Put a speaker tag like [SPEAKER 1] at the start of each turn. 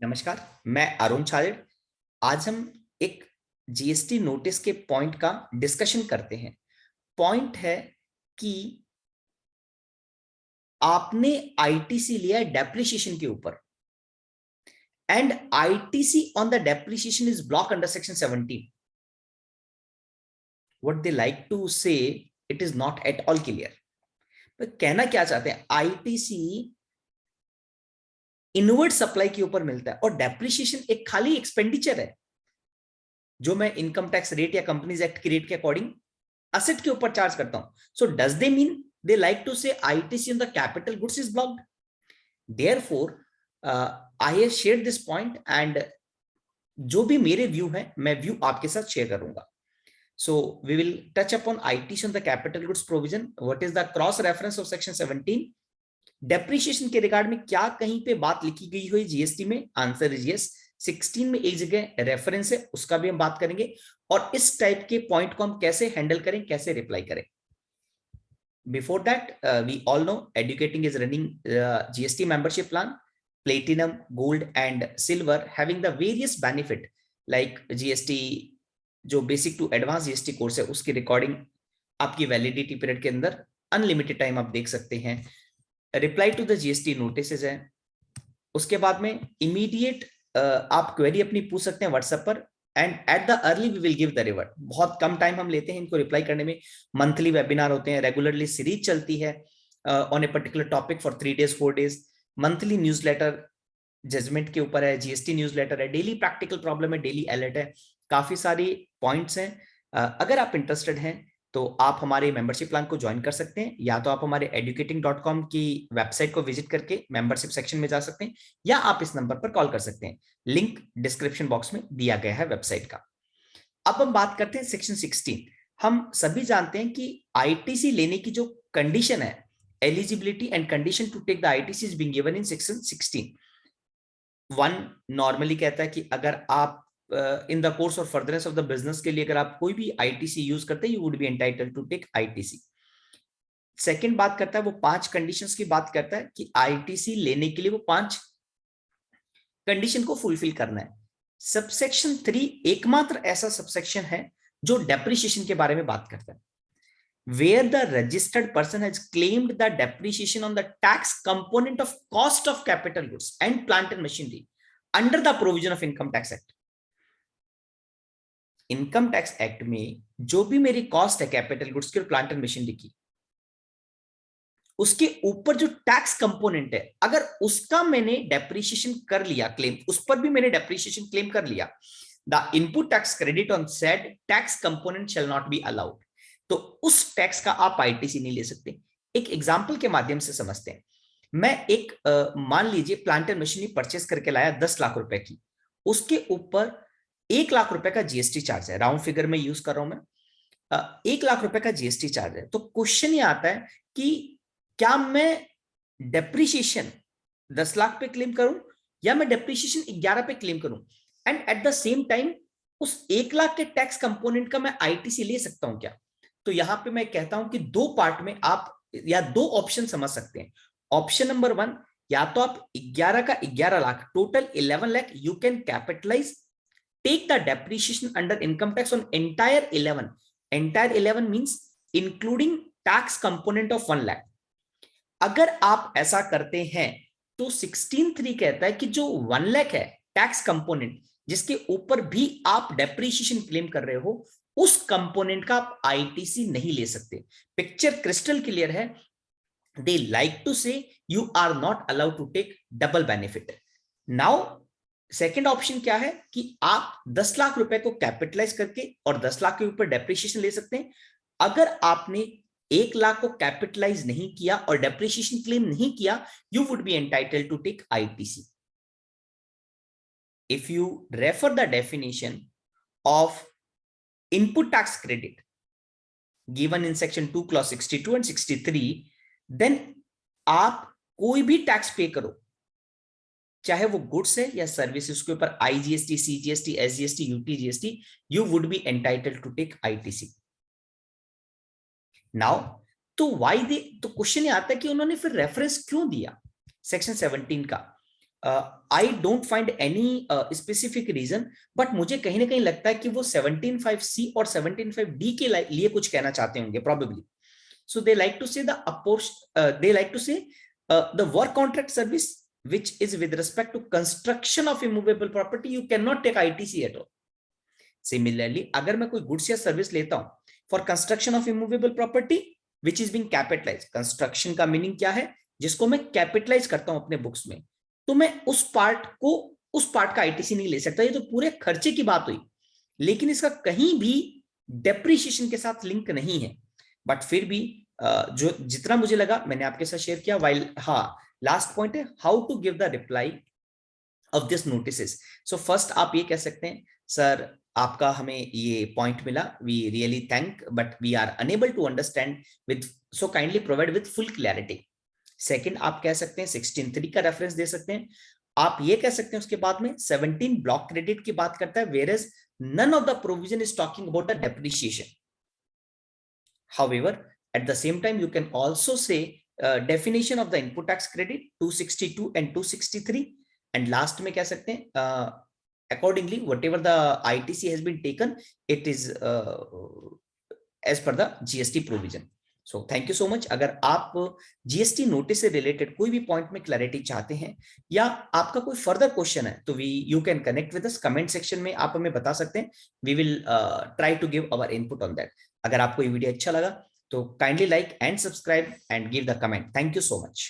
[SPEAKER 1] नमस्कार, मैं अरुण छाजेड़। आज हम एक जीएसटी नोटिस के पॉइंट का डिस्कशन करते हैं। पॉइंट है कि आपने आईटीसी लिया है डेप्रिसिएशन के ऊपर and ITC on the depreciation is block under section 17। What they like to say it is not at all clear. तो कहना क्या चाहते हैं, आईटीसी इनवर्ड सप्लाई के ऊपर मिलता है और डेप्रिसिएशन एक खाली एक्सपेंडिचर है जो मैं इनकम टैक्स रेट या कंपनीज एक्ट की रेट के अकॉर्डिंग असेट के ऊपर चार्ज करता हूं। So does they mean they like to say ITC on the capital goods is blocked? Therefore I have shared this point and जो भी मेरे व्यू है मैं व्यू आपके साथ शेयर करूंगा। So we will touch upon ITC on the capital goods provision. What is the cross reference of section 17? Depreciation के regard में क्या कहीं पे बात लिखी गई हुई जीएसटी में? Answer is yes. 16 में एक जगह रेफरेंस है, उसका भी हम बात करेंगे और इस टाइप के पॉइंट को हम कैसे हैंडल करें, कैसे रिप्लाई करें। Before that, we all know educating is running GST membership plan, platinum, gold and silver, having the various benefit like GST जो basic to advance GST course है उसकी रिकॉर्डिंग आपकी वैलिडिटी पीरियड के अंदर unlimited time आप देख सकते हैं। Reply to the GST notice है। उसके बाद में इमीडिएट आप क्वेरी अपनी पूछ सकते हैं व्हाट्सएप पर and at the early we will give the revert. बहुत कम टाइम हम लेते हैं इनको रिप्लाई करने में। मंथली वेबिनार होते हैं, रेगुलरली सीरीज चलती है on a particular topic for 3 days 4 days। Monthly newsletter judgement के ऊपर है, जीएसटी न्यूज़लेटर है, डेली प्रैक्टिकल प्रॉब्लम है, डेली अलर्ट है, काफी सारी पॉइंट्स हैं। अगर आप इंटरेस्टेड हैं तो आप हमारे मेंबरशिप प्लान को ज्वाइन कर सकते हैं, या तो आप हमारे educating.com की वेबसाइट को विजिट करके मेंबरशिप सेक्शन में जा सकते हैं, या आप इस नंबर पर कॉल कर सकते हैं। लिंक डिस्क्रिप्शन बॉक्स में दिया गया है वेबसाइट का। अब हम बात करते हैं सेक्शन 16। हम सभी जानते हैं कि आईटीसी लेने की जो कंडीशन है, eligibility and condition to take the ITC is being given in section 16। 1 normally कहता है कि अगर आप इन द कोर्स और फर्दरेंस ऑफ द बिजनेस के लिए अगर आप कोई भी आईटीसी यूज करते हैं, you would be entitled to take ITC. Second बात करता है, वो 5 कंडीशंस की बात करता है कि आईटीसी लेने के लिए वो 5 कंडीशन को फुलफिल करना है। सबसेक्शन 3 एकमात्र ऐसा सबसेक्शन है जो डेप्रिसिएशन के बारे में बात करता है। Where the registered person has claimed the depreciation on the tax component of cost of capital goods and plant and machinery under the provision of Income Tax Act. Income tax act में जो भी मेरी cost है capital goods की और plant and machinery की, उसके ऊपर जो टैक्स कंपोनेंट है, अगर उसका मैंने डेप्रिसिएशन कर लिया क्लेम, उस पर भी मैंने डेप्रिसिएशन क्लेम कर लिया, the input tax credit on said tax component shall not be allowed. तो उस टैक्स का आप आईटीसी नहीं ले सकते। एक एग्जांपल के माध्यम से समझते हैं। मैं एक मान लीजिए प्लांट एंड मशीनरी परचेस करके लाया 10 लाख रुपए की, उसके ऊपर 1 लाख रुपए का जीएसटी चार्ज है। राउंड फिगर में यूज कर रहा हूं मैं। 1 लाख रुपए का जीएसटी चार्ज है। तो क्वेश्चन ये आता है कि क्या मैं डेप्रिसिएशन 10 लाख पे क्लेम करूं या मैं डेप्रिसिएशन 11 पे क्लेम करूं, and at the same time उस 1 लाख के टैक्स कंपोनेंट का मैं आईटीसी ले सकता हूं क्या? तो यहां पे मैं कहता हूं कि 2 पार्ट में आप या 2 ऑप्शन समझ सकते हैं। ऑप्शन नंबर 1, या तो आप 11 का 11 lakh total 11 lakh you can capitalise, take the depreciation under income tax on entire 11. Entire 11 means including tax component of 1 lakh. अगर आप ऐसा करते हैं तो 16(3) कहता है कि जो 1 लाख है टैक्स कंपोनेंट, जिसके ऊपर भी आप डेप्रिसिएशन क्लेम कर रहे हो, उस कंपोनेंट का आप आईटीसी नहीं ले सकते। पिक्चर क्रिस्टल क्लियर है। They like to say you are not allowed to take double benefit. Now second option क्या है कि आप 10 लाख रुपए को कैपिटलाइज करके और 10 लाख के ऊपर डेप्रिसिएशन ले सकते हैं। अगर आपने 1 लाख को कैपिटलाइज नहीं किया और डेप्रिसिएशन क्लेम नहीं किया, you would be entitled to take ITC. If you refer the definition of input tax credit given in section 2 clause 62 and 63, then आप कोई भी टैक्स पे करो, चाहे वो गुड्स है या सर्विसेज के ऊपर IGST, CGST, SGST, UT GST, you would be entitled to take ITC. Now तो वाई दे, तो क्वेश्चन ये आता है कि उन्होंने फिर रेफरेंस क्यों दिया सेक्शन 17 का? I don't find any specific reason, but मुझे कहीं ना कहीं लगता है कि वो 17.5C और 17.5D के लिए कुछ कहना चाहते होंगे probably. So they like to say they like to say the work contract service which is with respect to construction of immovable property, you cannot take ITC at all. Similarly, अगर मैं कोई goods या service लेता हूं for construction of immovable property which is being capitalize, construction का meaning क्या है, जिसको मैं कैपिटलाइज करता हूं अपने बुक्स में, तो मैं उस पार्ट का आईटीसी नहीं ले सकता। ये तो पूरे खर्चे की बात हुई, लेकिन इसका कहीं भी डेप्रिशिएशन के साथ लिंक नहीं है। बट फिर भी जो जितना मुझे लगा मैंने आपके साथ शेयर किया। वाइल हाँ, लास्ट पॉइंट है how to give the reply of this notices. So first आप ये कह सकते हैं, सर आपका हमें ये पॉइंट मिला, we really thank, but we are unable to understand with, so kindly provide with full clarity. Second आप कह सकते हैं 16.3 का रेफरेंस दे सकते हैं। आप ये कह सकते हैं उसके बाद में 17 ब्लॉक क्रेडिट की बात करता है, whereas none of the provision is talking about a depreciation. However, at the same time you can also say definition of the input tax credit 262 and 263, and last में कह सकते हैं accordingly whatever the ITC has been taken, it is as per the GST provision. So thank you so much. अगर आप GST notice से related कोई भी point में क्लैरिटी चाहते हैं या आपका कोई फर्दर क्वेश्चन है तो you can connect with us, comment section में आप हमें बता सकते हैं। We will try to give our input on that. अगर आपको ये वीडियो अच्छा लगा तो kindly like and subscribe and give the comment. Thank you so much.